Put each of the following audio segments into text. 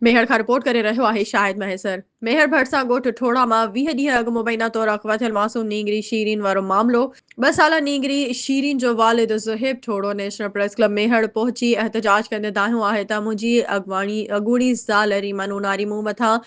मेहर खां रिपोर्ट करे रहियो आहे शाहिद महसर। मेहर भरिसां ॻोठु ठोड़ा मां 20 ॾींहं अॻु मुबैना तौरु अगवा थियल मासूम नींगरी शीरीन वारो मामिलो। 2 साला नींगरी शीरीन जो वालिद ज़ुहैब ठोड़ो नेशनल प्रेस क्लब मेहर पहुची एहतजाज कंदे दाहियो आहे त मुंहिंजी अॻूणी ज़ाल रीमा नूनारी मूं मथां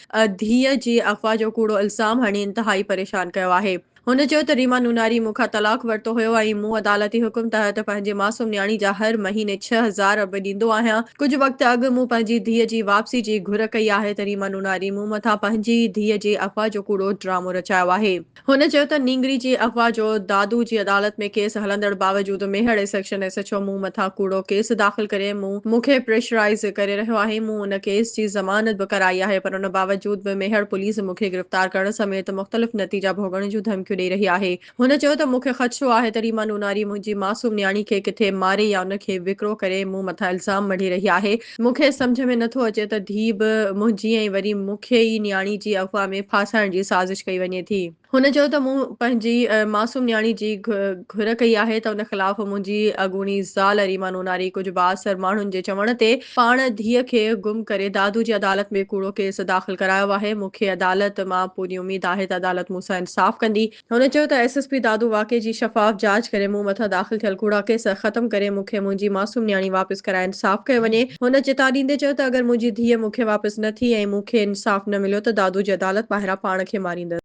धीअ जी अफ़वाह जो कूड़ो इल्ज़ाम हणी इंतिहाई परेशान कयो आहे। हुन चयो त रीमा नूनारी मूंखां तलाक वरितो हुयो ऐं मूं अदालती हुकुम तहत पंहिंजे मासूम न्याणी जा हर महीने 6,000 बि ॾींदो आहियां। कुझु वक़्तु अॻु मूं पंहिंजी धीअ जी वापसी जी घुर कई आहे त रीमा नूनारी मूं मथां पंहिंजी धीअ जी अफ़वाह जो कूड़ो ड्रामो रचायो आहे। हुन चयो त नींगरी जी अफ़वाह जो दादू जी अदालत में केस हलंदड़ बावजूदि मेहर सेक्शन SHO मूं मथां कूड़ो केस दाख़िल करे मूंखे प्रेशराइज़ करे रहियो आहे। मूं उन केस जी ज़मानत बि कराई आहे, पर उन बावजूदि बि मेहर पुलिस मूंखे गिरफ़्तार करण समेत मुख़्तलिफ़ नतीजा भोगण जूं धमकियूं ॾेई रही आहे। हुन चयो त मूंखे ख़दशो आहे त रीमा नूनारी मुंहिंजी मासूम न्याणी खे किथे मारे या उन खे विकिरो करे मूं मथां इल्ज़ाम मढ़ी रही आहे। मूंखे सम्झ में नथो अचे त धीउ बि मुंहिंजी ऐं वरी मूंखे ई न्याणी जी अफ़वाह में फासाइण जी साज़िश कई वञे थी। हुन चयो त मूं पंहिंजी मासूम न्याणी जी घुर कई आहे त उन ख़िलाफ़ मुंहिंजी अॻूणी ज़ाल रीमा नूनारी कुझु बाअसर माण्हुनि जे चवण ते पाण धीअ खे गुम करे दादू जी अदालत में कूड़ो केस दाख़िल करायो आहे। मूंखे अदालत मां पूरी उमेद आहे त अदालत मूंसां इंसाफ़ कंदी। हुन चयो त SSP दादू वाक़े जी शफ़ाफ़ जांच करे मूं मथां दाख़िल थियल कूड़ा केस ख़त्म करे मूंखे मुंहिंजी मासूम न्याणी वापसि कराए इंसाफ़ कयो वञे। हुन चिता ॾींदे चयो त अगरि मुंहिंजी धीअ मूंखे वापसि न थी ऐं मूंखे इंसाफ़ न मिलियो त दादू जी अदालत ॿाहिरां पाण खे मारींदसि।